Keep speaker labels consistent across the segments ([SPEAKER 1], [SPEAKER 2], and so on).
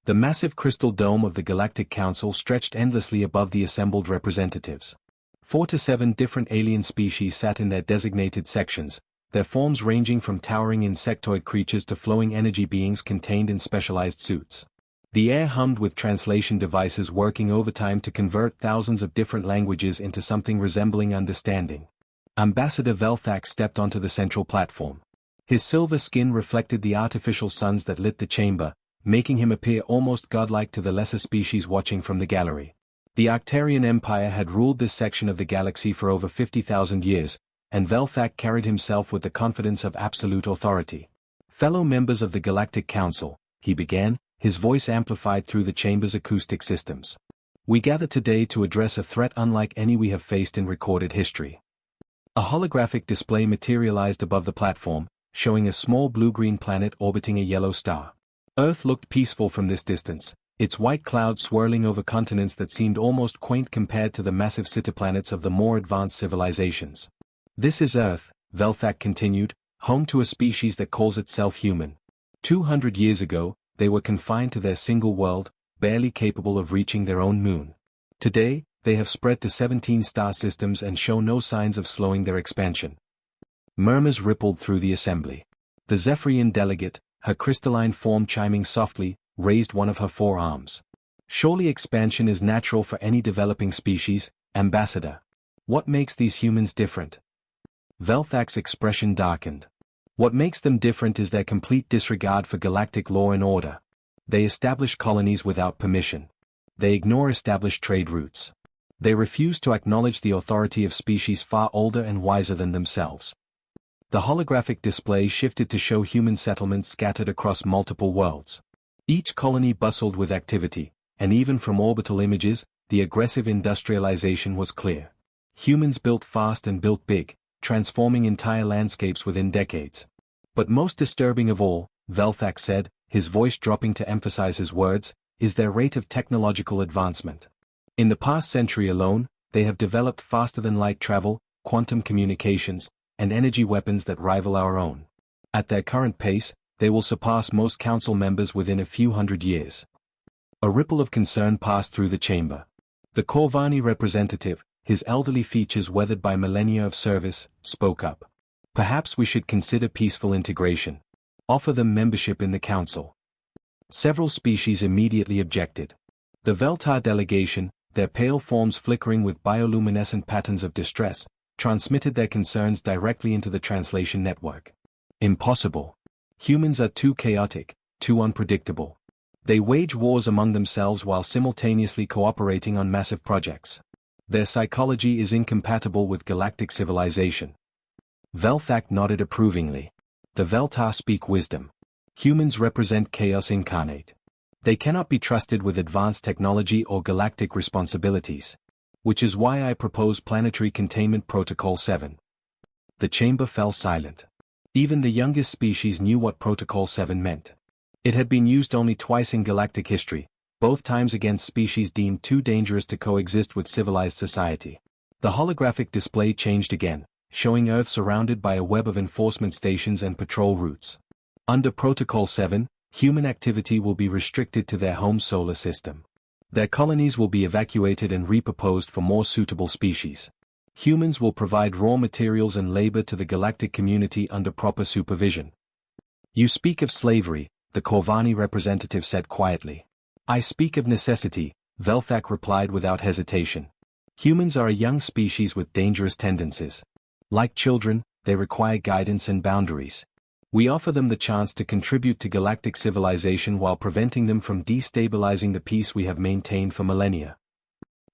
[SPEAKER 1] The massive crystal dome of the Galactic Council stretched endlessly above the assembled representatives. 4 to 7 different alien species sat in their designated sections, their forms ranging from towering insectoid creatures to flowing energy beings contained in specialized suits. The air hummed with translation devices working overtime to convert thousands of different languages into something resembling understanding. Ambassador Velthak stepped onto the central platform. His silver skin reflected the artificial suns that lit the chamber, making him appear almost godlike to the lesser species watching from the gallery. The Arctarian Empire had ruled this section of the galaxy for over 50,000 years, and Velthak carried himself with the confidence of absolute authority. Fellow members of the Galactic Council, he began, his voice amplified through the chamber's acoustic systems. We gather today to address a threat unlike any we have faced in recorded history. A holographic display materialized above the platform, showing a small blue-green planet orbiting a yellow star. Earth looked peaceful from this distance, its white clouds swirling over continents that seemed almost quaint compared to the massive citiplanets of the more advanced civilizations. This is Earth, Velthak continued, home to a species that calls itself human. 200 years ago, they were confined to their single world, barely capable of reaching their own moon. Today, they have spread to 17 star systems and show no signs of slowing their expansion. Murmurs rippled through the assembly. The Zephyrian delegate, her crystalline form chiming softly, raised one of her 4 arms. Surely expansion is natural for any developing species, Ambassador. What makes these humans different? Velthak's expression darkened. What makes them different is their complete disregard for galactic law and order. They establish colonies without permission. They ignore established trade routes. They refuse to acknowledge the authority of species far older and wiser than themselves. The holographic display shifted to show human settlements scattered across multiple worlds. Each colony bustled with activity, and even from orbital images, the aggressive industrialization was clear. Humans built fast and built big, transforming entire landscapes within decades. But most disturbing of all, Velthak said, his voice dropping to emphasize his words, is their rate of technological advancement. In the past century alone, they have developed faster-than-light travel, quantum communications, and energy weapons that rival our own. At their current pace, they will surpass most council members within a few hundred years. A ripple of concern passed through the chamber. The Corvani representative, his elderly features weathered by millennia of service, spoke up. Perhaps we should consider peaceful integration. Offer them membership in the council. Several species immediately objected. The Veltar delegation, their pale forms flickering with bioluminescent patterns of distress, transmitted their concerns directly into the translation network. Impossible. Humans are too chaotic, too unpredictable. They wage wars among themselves while simultaneously cooperating on massive projects. Their psychology is incompatible with galactic civilization. Velthak nodded approvingly. The Veltar speak wisdom. Humans represent chaos incarnate. They cannot be trusted with advanced technology or galactic responsibilities. Which is why I propose Planetary Containment Protocol 7. The chamber fell silent. Even the youngest species knew what Protocol 7 meant. It had been used only twice in galactic history, both times against species deemed too dangerous to coexist with civilized society. The holographic display changed again, showing Earth surrounded by a web of enforcement stations and patrol routes. Under Protocol 7, human activity will be restricted to their home solar system. Their colonies will be evacuated and repurposed for more suitable species. Humans will provide raw materials and labor to the galactic community under proper supervision. You speak of slavery, the Corvani representative said quietly. I speak of necessity, Velthak replied without hesitation. Humans are a young species with dangerous tendencies. Like children, they require guidance and boundaries. We offer them the chance to contribute to galactic civilization while preventing them from destabilizing the peace we have maintained for millennia.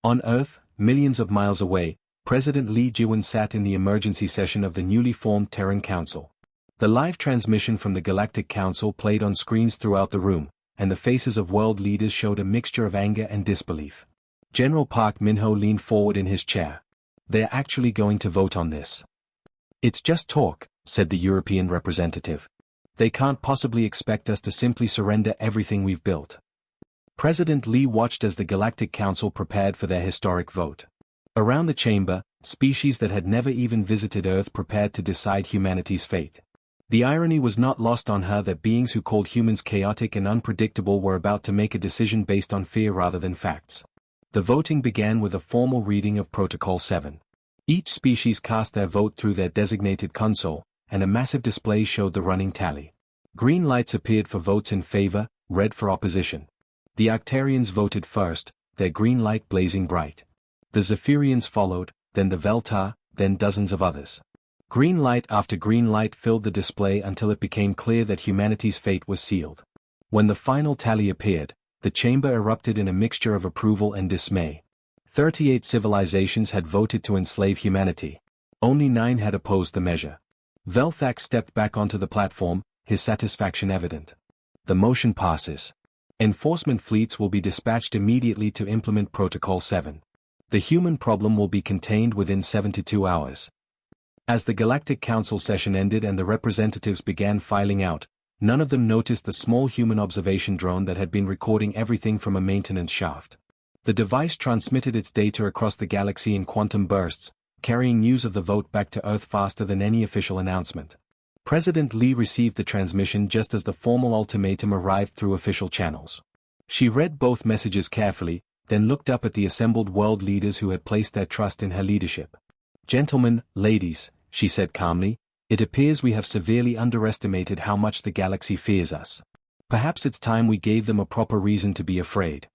[SPEAKER 1] On Earth, millions of miles away, President Lee Jiwon sat in the emergency session of the newly formed Terran Council. The live transmission from the Galactic Council played on screens throughout the room, and the faces of world leaders showed a mixture of anger and disbelief. General Park Min-ho leaned forward in his chair. They're actually going to vote on this. It's just talk, said the European representative. They can't possibly expect us to simply surrender everything we've built. President Lee watched as the Galactic Council prepared for their historic vote. Around the chamber, species that had never even visited Earth prepared to decide humanity's fate. The irony was not lost on her that beings who called humans chaotic and unpredictable were about to make a decision based on fear rather than facts. The voting began with a formal reading of Protocol 7. Each species cast their vote through their designated console, and a massive display showed the running tally. Green lights appeared for votes in favor, red for opposition. The Arcturians voted first, their green light blazing bright. The Zephyrians followed, then the Veltar, then dozens of others. Green light after green light filled the display until it became clear that humanity's fate was sealed. When the final tally appeared, the chamber erupted in a mixture of approval and dismay. 38 civilizations had voted to enslave humanity. Only 9 had opposed the measure. Velthak stepped back onto the platform, his satisfaction evident. The motion passes. Enforcement fleets will be dispatched immediately to implement Protocol 7. The human problem will be contained within 72 hours. As the Galactic Council session ended and the representatives began filing out, none of them noticed the small human observation drone that had been recording everything from a maintenance shaft. The device transmitted its data across the galaxy in quantum bursts, carrying news of the vote back to Earth faster than any official announcement. President Lee received the transmission just as the formal ultimatum arrived through official channels. She read both messages carefully, then looked up at the assembled world leaders who had placed their trust in her leadership. "Gentlemen, ladies," she said calmly, "it appears we have severely underestimated how much the galaxy fears us. Perhaps it's time we gave them a proper reason to be afraid."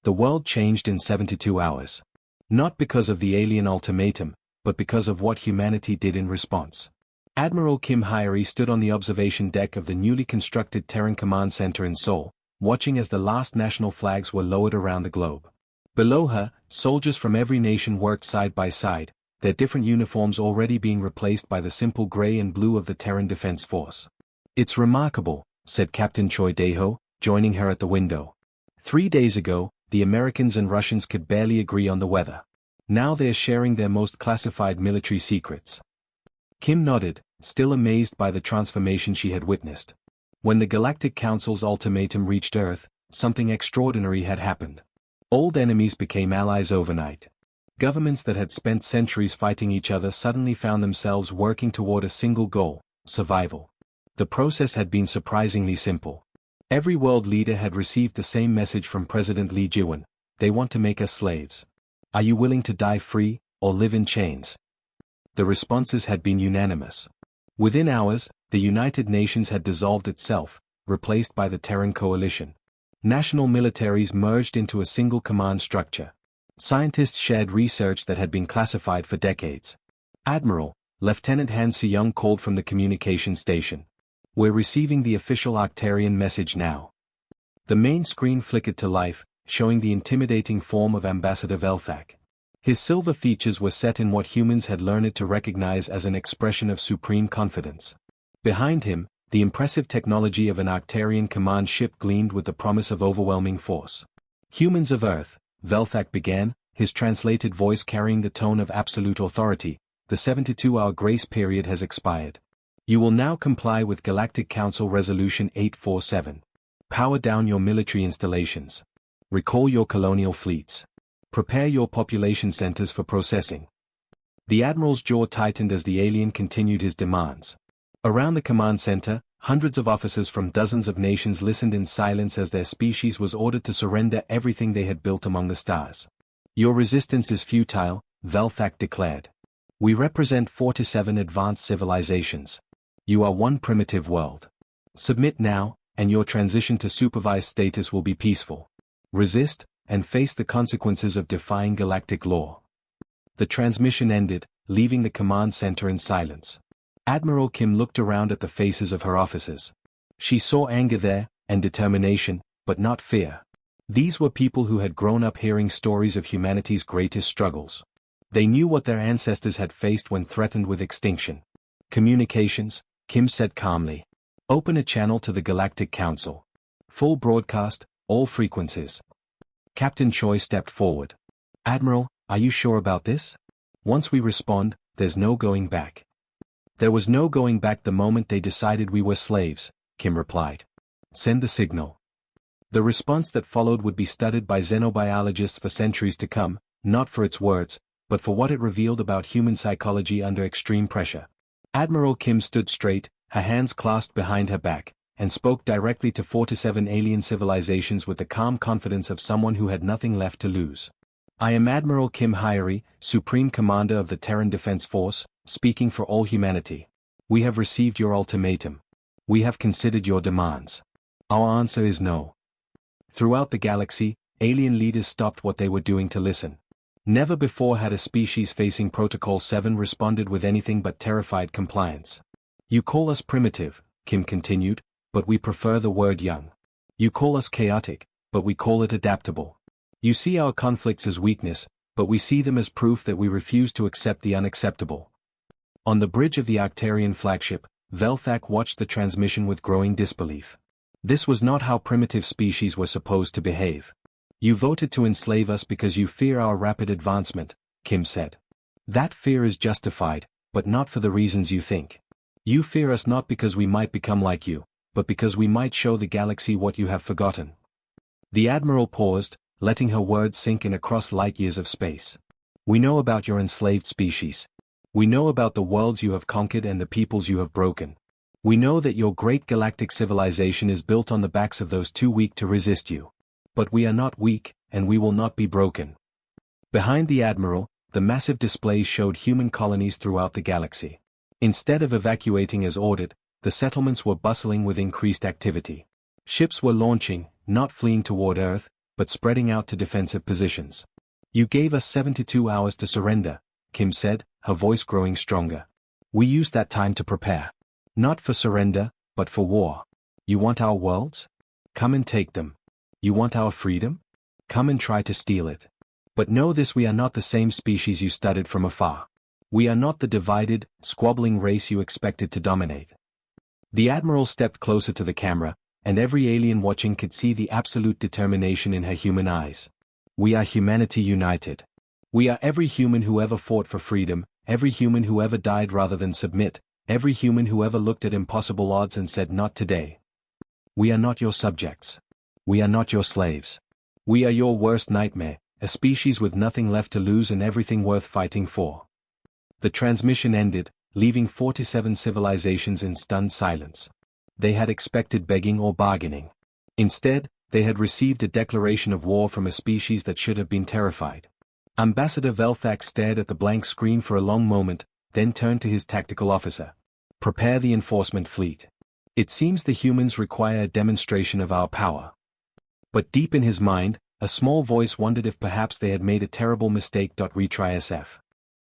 [SPEAKER 1] The world changed in 72 hours. Not because of the alien ultimatum, but because of what humanity did in response. Admiral Kim Hyeri stood on the observation deck of the newly constructed Terran Command Center in Seoul, watching as the last national flags were lowered around the globe. Below her, soldiers from every nation worked side by side, their different uniforms already being replaced by the simple gray and blue of the Terran Defense Force. "It's remarkable," said Captain Choi Daeho, joining her at the window. 3 days ago, the Americans and Russians could barely agree on the weather. Now they are sharing their most classified military secrets. Kim nodded, still amazed by the transformation she had witnessed. When the Galactic Council's ultimatum reached Earth, something extraordinary had happened. Old enemies became allies overnight. Governments that had spent centuries fighting each other suddenly found themselves working toward a single goal: survival. The process had been surprisingly simple. Every world leader had received the same message from President Lee Ji-won: they want to make us slaves. Are you willing to die free, or live in chains? The responses had been unanimous. Within hours, the United Nations had dissolved itself, replaced by the Terran Coalition. National militaries merged into a single command structure. Scientists shared research that had been classified for decades. "Admiral," Lieutenant Han Se-young called from the communication station. "We're receiving the official Arcturian message now." The main screen flickered to life, showing the intimidating form of Ambassador Velthak. His silver features were set in what humans had learned to recognize as an expression of supreme confidence. Behind him, the impressive technology of an Arcturian command ship gleamed with the promise of overwhelming force. "Humans of Earth," Velthak began, his translated voice carrying the tone of absolute authority, "the 72-hour grace period has expired. You will now comply with Galactic Council Resolution 847. Power down your military installations. Recall your colonial fleets. Prepare your population centers for processing." The Admiral's jaw tightened as the alien continued his demands. Around the command center, hundreds of officers from dozens of nations listened in silence as their species was ordered to surrender everything they had built among the stars. "Your resistance is futile," Velthak declared. "We represent 47 advanced civilizations. You are one primitive world. Submit now, and your transition to supervised status will be peaceful. Resist, and face the consequences of defying galactic law." The transmission ended, leaving the command center in silence. Admiral Kim looked around at the faces of her officers. She saw anger there, and determination, but not fear. These were people who had grown up hearing stories of humanity's greatest struggles. They knew what their ancestors had faced when threatened with extinction. "Communications," Kim said calmly. "Open a channel to the Galactic Council. Full broadcast, all frequencies." Captain Choi stepped forward. "Admiral, are you sure about this? Once we respond, there's no going back." "There was no going back the moment they decided we were slaves," Kim replied. "Send the signal." The response that followed would be studied by xenobiologists for centuries to come, not for its words, but for what it revealed about human psychology under extreme pressure. Admiral Kim stood straight, her hands clasped behind her back, and spoke directly to 4 to 7 alien civilizations with the calm confidence of someone who had nothing left to lose. I am Admiral Kim Hyeri, Supreme Commander of the Terran Defense Force, speaking for all humanity. We have received your ultimatum. We have considered your demands. Our answer is no. Throughout the galaxy, alien leaders stopped what they were doing to listen. Never before had a species facing Protocol 7 responded with anything but terrified compliance. You call us primitive, Kim continued, but we prefer the word young. You call us chaotic, but we call it adaptable. You see our conflicts as weakness, but we see them as proof that we refuse to accept the unacceptable. On the bridge of the Arcturian flagship, Velthak watched the transmission with growing disbelief. This was not how primitive species were supposed to behave. You voted to enslave us because you fear our rapid advancement, Kim said. That fear is justified, but not for the reasons you think. You fear us not because we might become like you, but because we might show the galaxy what you have forgotten. The Admiral paused, letting her words sink in across light years of space. We know about your enslaved species. We know about the worlds you have conquered and the peoples you have broken. We know that your great galactic civilization is built on the backs of those too weak to resist you. But we are not weak, and we will not be broken. Behind the Admiral, the massive displays showed human colonies throughout the galaxy. Instead of evacuating as ordered, the settlements were bustling with increased activity. Ships were launching, not fleeing toward Earth, but spreading out to defensive positions. You gave us 72 hours to surrender, Kim said, her voice growing stronger. We used that time to prepare. Not for surrender, but for war. You want our worlds? Come and take them. You want our freedom? Come and try to steal it. But know this: we are not the same species you studied from afar. We are not the divided, squabbling race you expected to dominate. The Admiral stepped closer to the camera, and every alien watching could see the absolute determination in her human eyes. We are humanity united. We are every human who ever fought for freedom, every human who ever died rather than submit, every human who ever looked at impossible odds and said not today. We are not your subjects. We are not your slaves. We are your worst nightmare, a species with nothing left to lose and everything worth fighting for. The transmission ended, leaving 4 to 7 civilizations in stunned silence. They had expected begging or bargaining. Instead, they had received a declaration of war from a species that should have been terrified. Ambassador Velthak stared at the blank screen for a long moment, then turned to his tactical officer. Prepare the enforcement fleet. It seems the humans require a demonstration of our power. But deep in his mind, a small voice wondered if perhaps they had made a terrible mistake. Retry SF.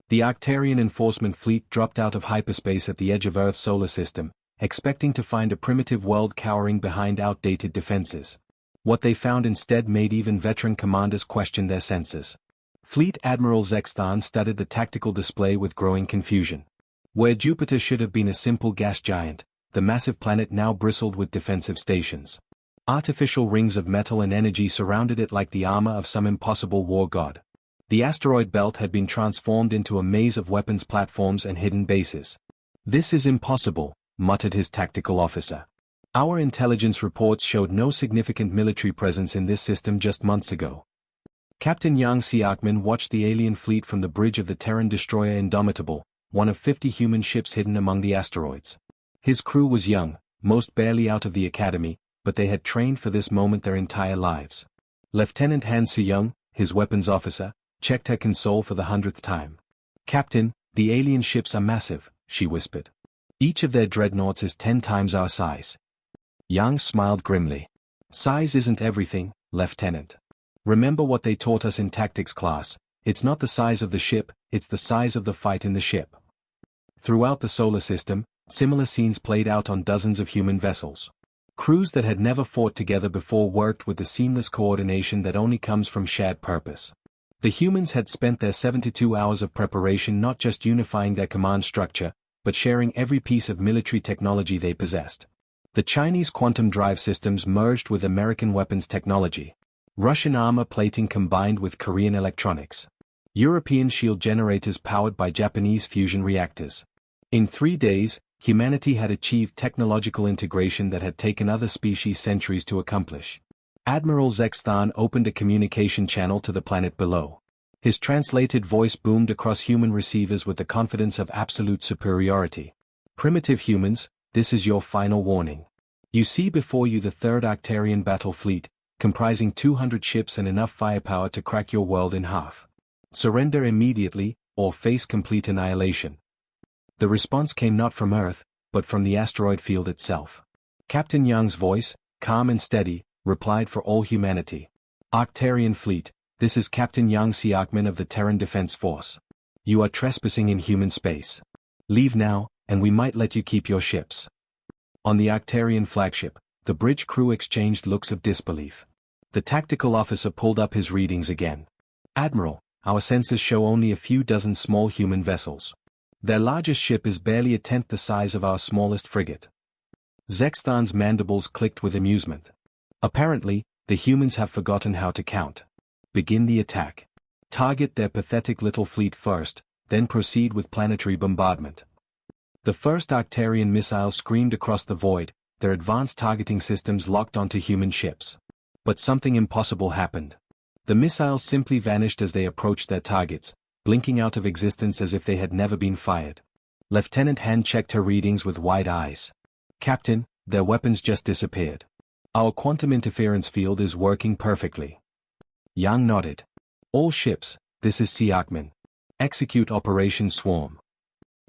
[SPEAKER 1] The Arcturian enforcement fleet dropped out of hyperspace at the edge of Earth's solar system, expecting to find a primitive world cowering behind outdated defenses. What they found instead made even veteran commanders question their senses. Fleet Admiral Zexthan studied the tactical display with growing confusion. Where Jupiter should have been a simple gas giant, the massive planet now bristled with defensive stations. Artificial rings of metal and energy surrounded it like the armor of some impossible war god. The asteroid belt had been transformed into a maze of weapons platforms and hidden bases. This is impossible, muttered his tactical officer. Our intelligence reports showed no significant military presence in this system just months ago. Captain Yang Xiaokman watched the alien fleet from the bridge of the Terran destroyer Indomitable, one of 50 human ships hidden among the asteroids. His crew was young, most barely out of the academy, but they had trained for this moment their entire lives. Lieutenant Han Suyong, his weapons officer, checked her console for the 100th time. Captain, the alien ships are massive, she whispered. Each of their dreadnoughts is 10 times our size. Yang smiled grimly. Size isn't everything, Lieutenant. Remember what they taught us in tactics class: it's not the size of the ship, it's the size of the fight in the ship. Throughout the solar system, similar scenes played out on dozens of human vessels. Crews that had never fought together before worked with the seamless coordination that only comes from shared purpose. The humans had spent their 72 hours of preparation not just unifying their command structure, but sharing every piece of military technology they possessed. The Chinese quantum drive systems merged with American weapons technology. Russian armor plating combined with Korean electronics. European shield generators powered by Japanese fusion reactors. In 3 days, humanity had achieved technological integration that had taken other species centuries to accomplish. Admiral Zexthan opened a communication channel to the planet below. His translated voice boomed across human receivers with the confidence of absolute superiority. Primitive humans, this is your final warning. You see before you the third Arcturian battle fleet, comprising 200 ships and enough firepower to crack your world in half. Surrender immediately, or face complete annihilation. The response came not from Earth, but from the asteroid field itself. Captain Young's voice, calm and steady, replied for all humanity. Arcturian fleet, this is Captain Yang Siakman of the Terran Defense Force. You are trespassing in human space. Leave now, and we might let you keep your ships. On the Arcturian flagship, the bridge crew exchanged looks of disbelief. The tactical officer pulled up his readings again. Admiral, our sensors show only a few dozen small human vessels. Their largest ship is barely a tenth the size of our smallest frigate. Zexthan's mandibles clicked with amusement. Apparently, the humans have forgotten how to count. Begin the attack. Target their pathetic little fleet first, then proceed with planetary bombardment. The first Arcturian missile screamed across the void, their advanced targeting systems locked onto human ships. But something impossible happened. The missiles simply vanished as they approached their targets, blinking out of existence as if they had never been fired. Lieutenant Han checked her readings with wide eyes. Captain, their weapons just disappeared. Our quantum interference field is working perfectly. Yang nodded. All ships, this is Siakman. Execute Operation Swarm.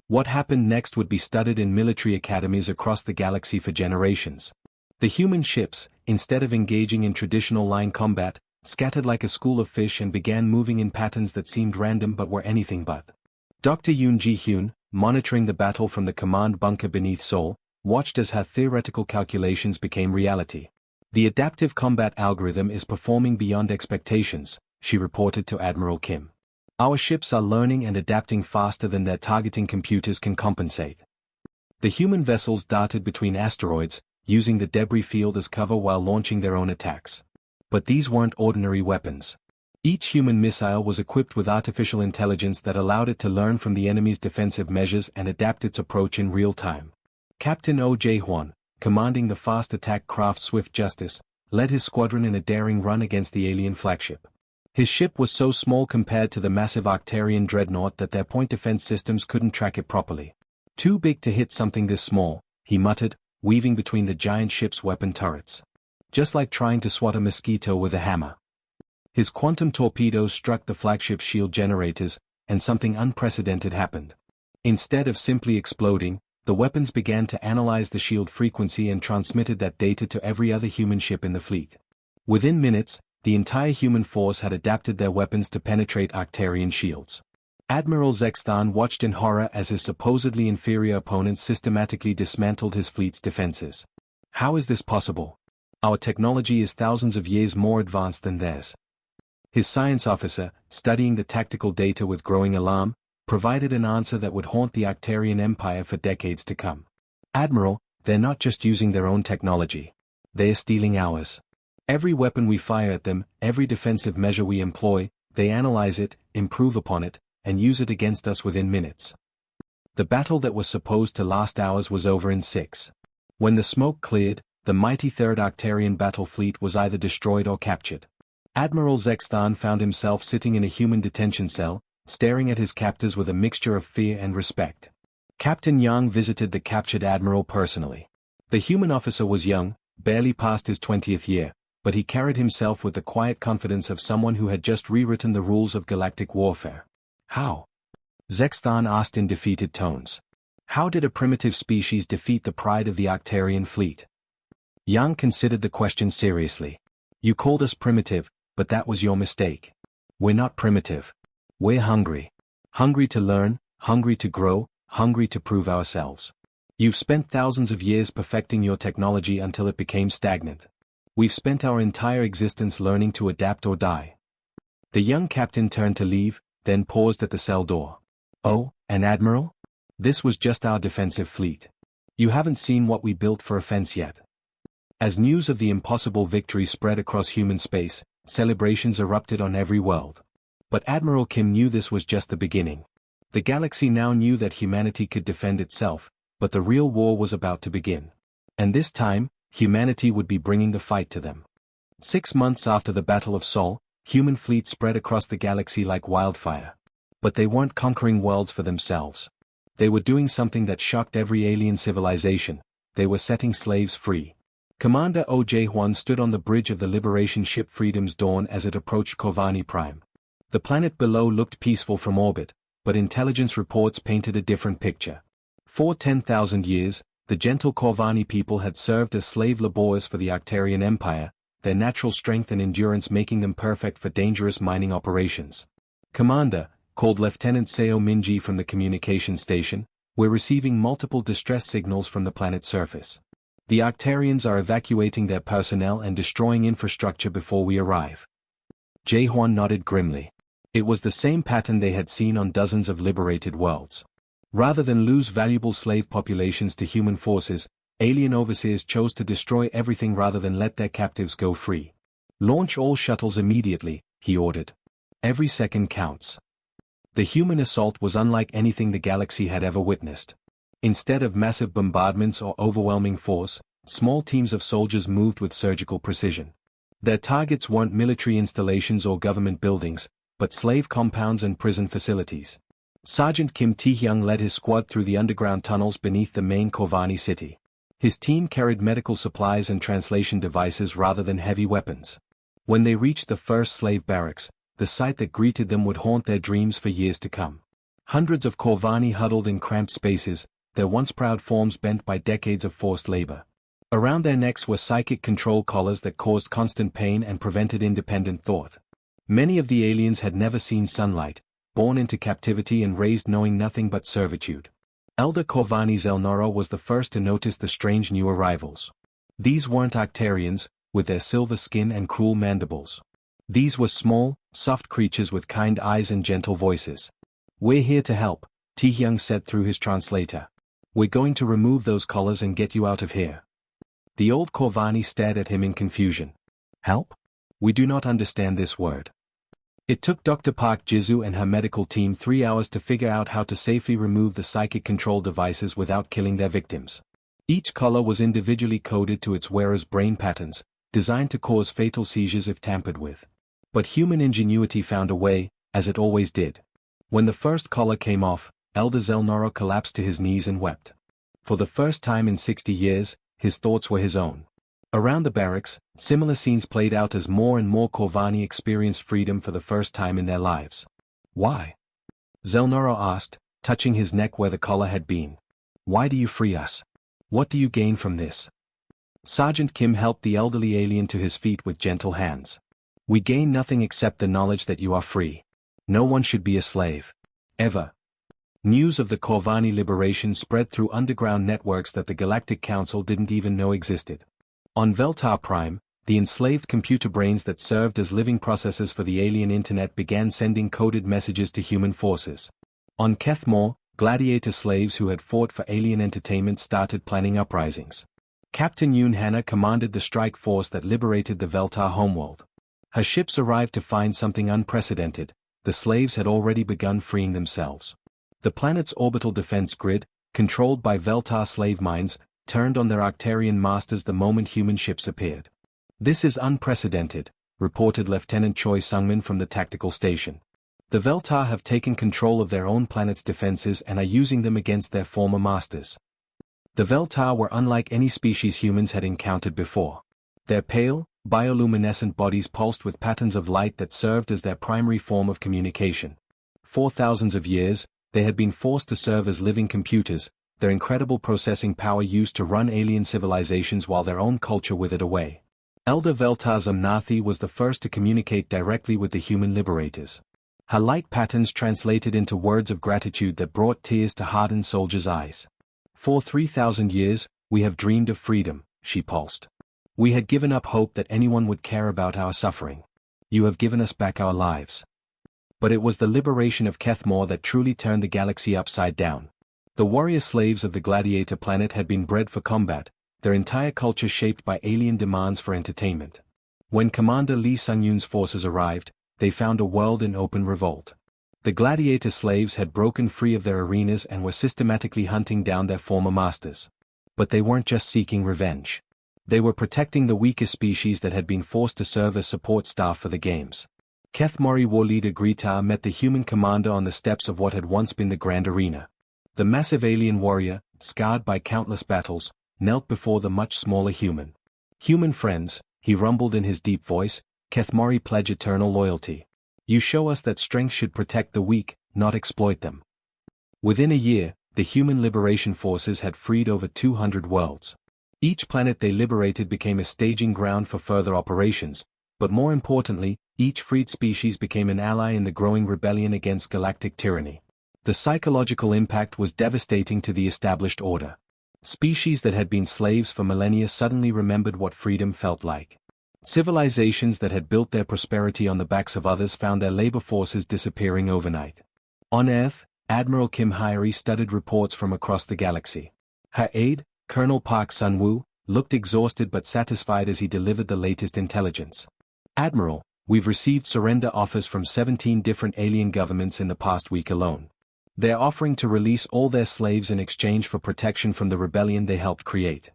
[SPEAKER 1] What happened next would be studied in military academies across the galaxy for generations. The human ships, instead of engaging in traditional line combat, scattered like a school of fish and began moving in patterns that seemed random but were anything but. Dr. Yoon Ji-hyun, monitoring the battle from the command bunker beneath Seoul, watched as her theoretical calculations became reality. The adaptive combat algorithm is performing beyond expectations, she reported to Admiral Kim. Our ships are learning and adapting faster than their targeting computers can compensate. The human vessels darted between asteroids, using the debris field as cover while launching their own attacks. But these weren't ordinary weapons. Each human missile was equipped with artificial intelligence that allowed it to learn from the enemy's defensive measures and adapt its approach in real time. Captain Oh Jae-hwan, commanding the fast attack craft Swift Justice, led his squadron in a daring run against the alien flagship. His ship was so small compared to the massive Arcturian dreadnought that their point defense systems couldn't track it properly. Too big to hit something this small, he muttered, weaving between the giant ship's weapon turrets. Just like trying to swat a mosquito with a hammer. His quantum torpedoes struck the flagship's shield generators, and something unprecedented happened. Instead of simply exploding, the weapons began to analyze the shield frequency and transmitted that data to every other human ship in the fleet. Within minutes, the entire human force had adapted their weapons to penetrate Arcturian shields. Admiral Zexthan watched in horror as his supposedly inferior opponents systematically dismantled his fleet's defenses. How is this possible? Our technology is thousands of years more advanced than theirs. His science officer, studying the tactical data with growing alarm, provided an answer that would haunt the Arcturian Empire for decades to come. Admiral, they're not just using their own technology. They're stealing ours. Every weapon we fire at them, every defensive measure we employ, they analyze it, improve upon it, and use it against us within minutes. The battle that was supposed to last hours was over in 6. When the smoke cleared, the mighty Third Arcturian battle fleet was either destroyed or captured. Admiral Zexthan found himself sitting in a human detention cell, staring at his captors with a mixture of fear and respect. Captain Yang visited the captured admiral personally. The human officer was young, barely past his 20th year, but he carried himself with the quiet confidence of someone who had just rewritten the rules of galactic warfare. How? Zexthan asked in defeated tones. How did a primitive species defeat the pride of the Arcturian fleet? Yang considered the question seriously. You called us primitive, but that was your mistake. We're not primitive. We're hungry. Hungry to learn, hungry to grow, hungry to prove ourselves. You've spent thousands of years perfecting your technology until it became stagnant. We've spent our entire existence learning to adapt or die. The young captain turned to leave, then paused at the cell door. Oh, an admiral? This was just our defensive fleet. You haven't seen what we built for offense yet. As news of the impossible victory spread across human space, celebrations erupted on every world. But Admiral Kim knew this was just the beginning. The galaxy now knew that humanity could defend itself, but the real war was about to begin. And this time, humanity would be bringing the fight to them. 6 months after the Battle of Seoul, human fleets spread across the galaxy like wildfire. But they weren't conquering worlds for themselves. They were doing something that shocked every alien civilization, they were setting slaves free. Commander OJ-1 stood on the bridge of the liberation ship Freedom's Dawn as it approached Corvani Prime. The planet below looked peaceful from orbit, but intelligence reports painted a different picture. For 10,000 years, the gentle Corvani people had served as slave laborers for the Arcturian Empire, their natural strength and endurance making them perfect for dangerous mining operations. Commander, called Lieutenant Seo Minji from the communication station, we're receiving multiple distress signals from the planet's surface. The Arcturians are evacuating their personnel and destroying infrastructure before we arrive. Jae-hwan nodded grimly. It was the same pattern they had seen on dozens of liberated worlds. Rather than lose valuable slave populations to human forces, alien overseers chose to destroy everything rather than let their captives go free. Launch all shuttles immediately, he ordered. Every second counts. The human assault was unlike anything the galaxy had ever witnessed. Instead of massive bombardments or overwhelming force, small teams of soldiers moved with surgical precision. Their targets weren't military installations or government buildings, but slave compounds and prison facilities. Sergeant Kim Tae-hyung led his squad through the underground tunnels beneath the main Corvani city. His team carried medical supplies and translation devices rather than heavy weapons. When they reached the first slave barracks, the sight that greeted them would haunt their dreams for years to come. Hundreds of Corvani huddled in cramped spaces, their once proud forms bent by decades of forced labor. Around their necks were psychic control collars that caused constant pain and prevented independent thought. Many of the aliens had never seen sunlight, born into captivity and raised knowing nothing but servitude. Elder Corvani Zelnora was the first to notice the strange new arrivals. These weren't Arcturians, with their silver skin and cruel mandibles. These were small, soft creatures with kind eyes and gentle voices. "We're here to help," Tae-hyung said through his translator. "We're going to remove those collars and get you out of here." The old Corvani stared at him in confusion. "Help? We do not understand this word." It took Dr. Park Jizu and her medical team 3 hours to figure out how to safely remove the psychic control devices without killing their victims. Each collar was individually coded to its wearer's brain patterns, designed to cause fatal seizures if tampered with. But human ingenuity found a way, as it always did. When the first collar came off, Elder Zelnoro collapsed to his knees and wept. For the first time in 60 years, his thoughts were his own. Around the barracks, similar scenes played out as more and more Corvani experienced freedom for the first time in their lives. "Why?" Zelnoro asked, touching his neck where the collar had been. "Why do you free us? What do you gain from this?" Sergeant Kim helped the elderly alien to his feet with gentle hands. "We gain nothing except the knowledge that you are free. No one should be a slave. Ever." News of the Corvani liberation spread through underground networks that the Galactic Council didn't even know existed. On Veltar Prime, the enslaved computer brains that served as living processors for the alien internet began sending coded messages to human forces. On Kethmore, gladiator slaves who had fought for alien entertainment started planning uprisings. Captain Yoon Hannah commanded the strike force that liberated the Veltar homeworld. Her ships arrived to find something unprecedented. The slaves had already begun freeing themselves. The planet's orbital defense grid, controlled by Veltar slave mines, turned on their Arcturian masters the moment human ships appeared. "This is unprecedented," reported Lieutenant Choi Sungmin from the tactical station. "The Veltar have taken control of their own planet's defenses and are using them against their former masters." The Veltar were unlike any species humans had encountered before. Their pale, bioluminescent bodies pulsed with patterns of light that served as their primary form of communication. For thousands of years, they had been forced to serve as living computers, their incredible processing power used to run alien civilizations while their own culture withered away. Elder Veltar Zamnathi was the first to communicate directly with the human liberators. Her light patterns translated into words of gratitude that brought tears to hardened soldiers' eyes. "For 3,000 years, we have dreamed of freedom," she pulsed. "We had given up hope that anyone would care about our suffering. You have given us back our lives." But it was the liberation of Kethmore that truly turned the galaxy upside down. The warrior slaves of the gladiator planet had been bred for combat, their entire culture shaped by alien demands for entertainment. When Commander Lee Sung-yoon's forces arrived, they found a world in open revolt. The gladiator slaves had broken free of their arenas and were systematically hunting down their former masters. But they weren't just seeking revenge. They were protecting the weaker species that had been forced to serve as support staff for the games. Kethmori war leader Grita met the human commander on the steps of what had once been the Grand Arena. The massive alien warrior, scarred by countless battles, knelt before the much smaller human. "Human friends," he rumbled in his deep voice, "Kethmari pledge eternal loyalty. You show us that strength should protect the weak, not exploit them." Within a year, the human liberation forces had freed over 200 worlds. Each planet they liberated became a staging ground for further operations, but more importantly, each freed species became an ally in the growing rebellion against galactic tyranny. The psychological impact was devastating to the established order. Species that had been slaves for millennia suddenly remembered what freedom felt like. Civilizations that had built their prosperity on the backs of others found their labor forces disappearing overnight. On Earth, Admiral Kim Hyori studied reports from across the galaxy. Her aide, Colonel Park Sun-woo, looked exhausted but satisfied as he delivered the latest intelligence. "Admiral, we've received surrender offers from 17 different alien governments in the past week alone. They're offering to release all their slaves in exchange for protection from the rebellion they helped create."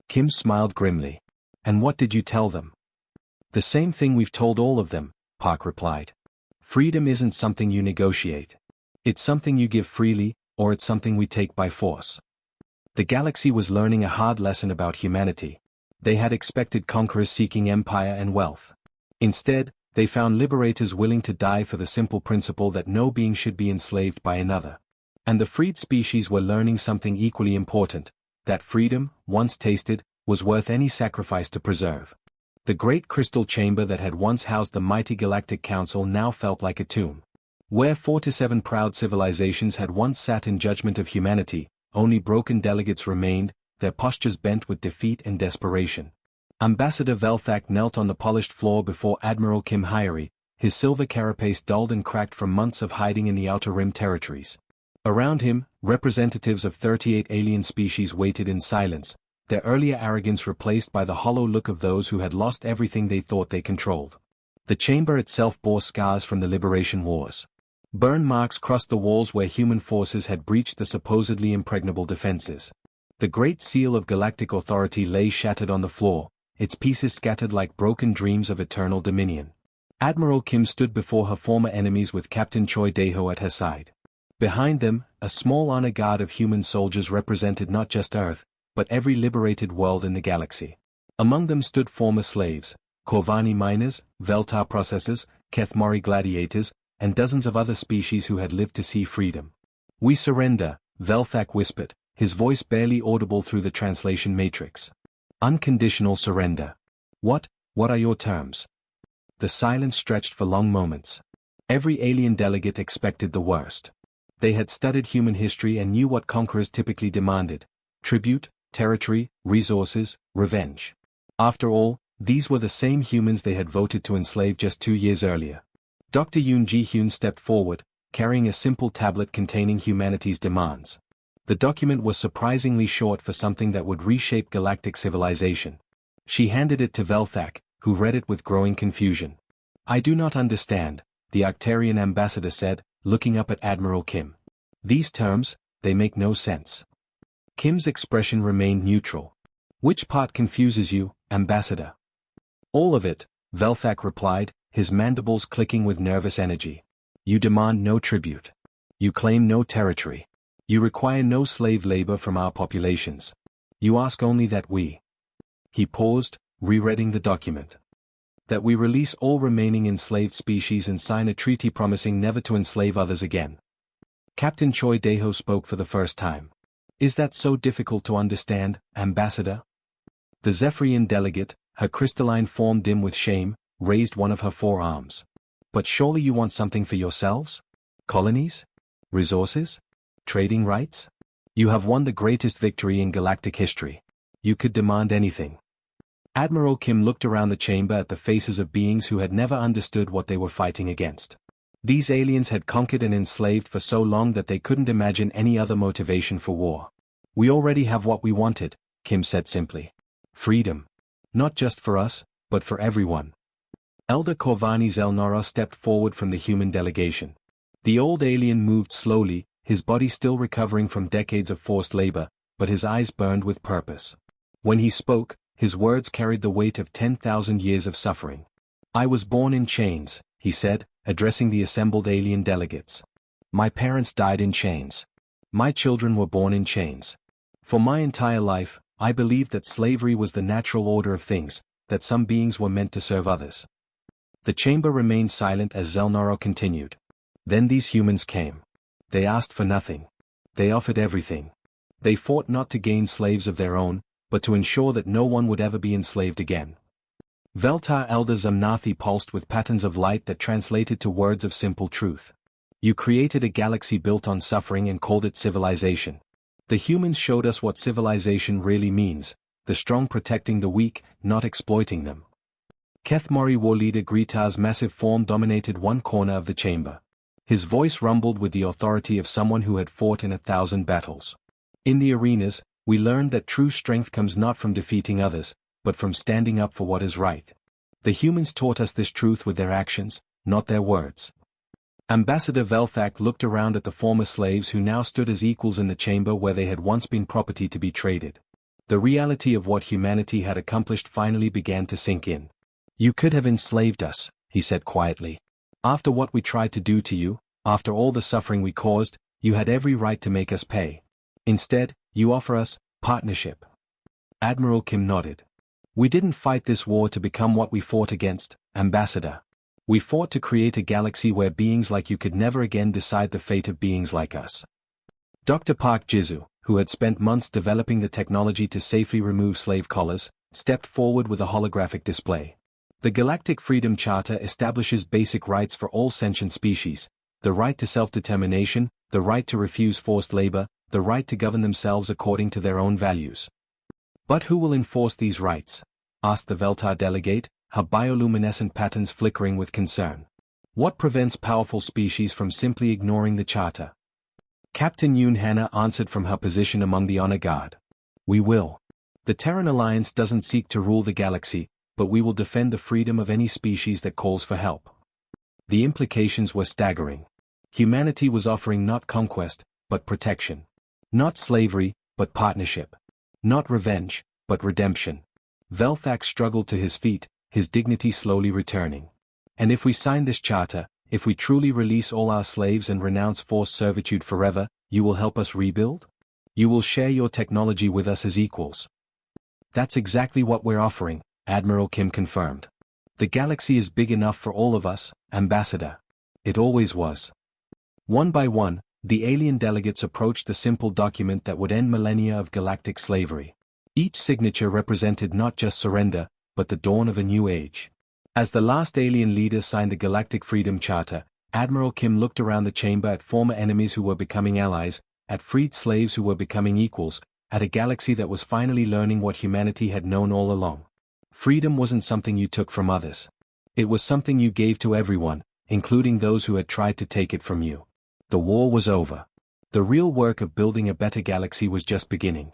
[SPEAKER 1] Kim smiled grimly. "And what did you tell them?" "The same thing we've told all of them," Park replied. "Freedom isn't something you negotiate. It's something you give freely, or it's something we take by force." The galaxy was learning a hard lesson about humanity. They had expected conquerors seeking empire and wealth. Instead, they found liberators willing to die for the simple principle that no being should be enslaved by another. And the freed species were learning something equally important, that freedom, once tasted, was worth any sacrifice to preserve. The great crystal chamber that had once housed the mighty Galactic Council now felt like a tomb. Where 47 proud civilizations had once sat in judgment of humanity, only broken delegates remained, their postures bent with defeat and desperation. Ambassador Velthak knelt on the polished floor before Admiral Kim Hyori, his silver carapace dulled and cracked from months of hiding in the Outer Rim territories. Around him, representatives of 38 alien species waited in silence, their earlier arrogance replaced by the hollow look of those who had lost everything they thought they controlled. The chamber itself bore scars from the liberation wars. Burn marks crossed the walls where human forces had breached the supposedly impregnable defenses. The Great Seal of Galactic Authority lay shattered on the floor, its pieces scattered like broken dreams of eternal dominion. Admiral Kim stood before her former enemies with Captain Choi Daeho at her side. Behind them, a small honor guard of human soldiers represented not just Earth, but every liberated world in the galaxy. Among them stood former slaves, Corvani miners, Veltar processors, Kethmari gladiators, and dozens of other species who had lived to see freedom. "We surrender," Velthak whispered, his voice barely audible through the translation matrix. "Unconditional surrender. What are your terms?" The silence stretched for long moments. Every alien delegate expected the worst. They had studied human history and knew what conquerors typically demanded: tribute, territory, resources, revenge. After all, these were the same humans they had voted to enslave just 2 years earlier. Dr. Yoon Ji-hyun stepped forward, carrying a simple tablet containing humanity's demands. The document was surprisingly short for something that would reshape galactic civilization. She handed it to Velthak, who read it with growing confusion. "I do not understand," the Octarian ambassador said, looking up at Admiral Kim. "These terms, they make no sense." Kim's expression remained neutral. "Which part confuses you, Ambassador?" "All of it," Velthak replied, his mandibles clicking with nervous energy. "You demand no tribute. You claim no territory. You require no slave labor from our populations. You ask only that we—" He paused, rereading the document. "That we release all remaining enslaved species and sign a treaty promising never to enslave others again." Captain Choi Daeho spoke for the first time. "Is that so difficult to understand, Ambassador?" The Zephyrian delegate, her crystalline form dim with shame, raised one of her forearms. "But surely you want something for yourselves? Colonies? Resources? Trading rights? You have won the greatest victory in galactic history. You could demand anything." Admiral Kim looked around the chamber at the faces of beings who had never understood what they were fighting against. These aliens had conquered and enslaved for so long that they couldn't imagine any other motivation for war. "We already have what we wanted," Kim said simply. "Freedom. Not just for us, but for everyone." Elder Corvani Zelnara stepped forward from the human delegation. The old alien moved slowly, his body still recovering from decades of forced labor, but his eyes burned with purpose. When he spoke, his words carried the weight of 10,000 years of suffering. "I was born in chains," he said, addressing the assembled alien delegates. "My parents died in chains. My children were born in chains. For my entire life, I believed that slavery was the natural order of things, that some beings were meant to serve others. The chamber remained silent as Zelnaro continued. Then these humans came. They asked for nothing. They offered everything. They fought not to gain slaves of their own, but to ensure that no one would ever be enslaved again. Veltar Elder Zamnathi pulsed with patterns of light that translated to words of simple truth. You created a galaxy built on suffering and called it civilization. The humans showed us what civilization really means, the strong protecting the weak, not exploiting them. Kethmori war leader Gritar's massive form dominated one corner of the chamber. His voice rumbled with the authority of someone who had fought in 1,000 battles. In the arenas, we learned that true strength comes not from defeating others, but from standing up for what is right. The humans taught us this truth with their actions, not their words. Ambassador Velthak looked around at the former slaves who now stood as equals in the chamber where they had once been property to be traded. The reality of what humanity had accomplished finally began to sink in. You could have enslaved us, he said quietly. After what we tried to do to you, after all the suffering we caused, you had every right to make us pay. Instead, you offer us partnership. Admiral Kim nodded. We didn't fight this war to become what we fought against, Ambassador. We fought to create a galaxy where beings like you could never again decide the fate of beings like us. Dr. Park Jizu, who had spent months developing the technology to safely remove slave collars, stepped forward with a holographic display. The Galactic Freedom Charter establishes basic rights for all sentient species, the right to self-determination, the right to refuse forced labor, the right to govern themselves according to their own values. But who will enforce these rights? Asked the Veltar delegate, her bioluminescent patterns flickering with concern. What prevents powerful species from simply ignoring the charter? Captain Yoon Hannah answered from her position among the honor guard. We will. The Terran Alliance doesn't seek to rule the galaxy, but we will defend the freedom of any species that calls for help. The implications were staggering. Humanity was offering not conquest, but protection. Not slavery, but partnership. Not revenge, but redemption. Velthak struggled to his feet, his dignity slowly returning. And if we sign this charter, if we truly release all our slaves and renounce forced servitude forever, you will help us rebuild? You will share your technology with us as equals. That's exactly what we're offering, Admiral Kim confirmed. The galaxy is big enough for all of us, Ambassador. It always was. One by one, the alien delegates approached the simple document that would end millennia of galactic slavery. Each signature represented not just surrender, but the dawn of a new age. As the last alien leader signed the Galactic Freedom Charter, Admiral Kim looked around the chamber at former enemies who were becoming allies, at freed slaves who were becoming equals, at a galaxy that was finally learning what humanity had known all along. Freedom wasn't something you took from others. It was something you gave to everyone, including those who had tried to take it from you. The war was over. The real work of building a better galaxy was just beginning.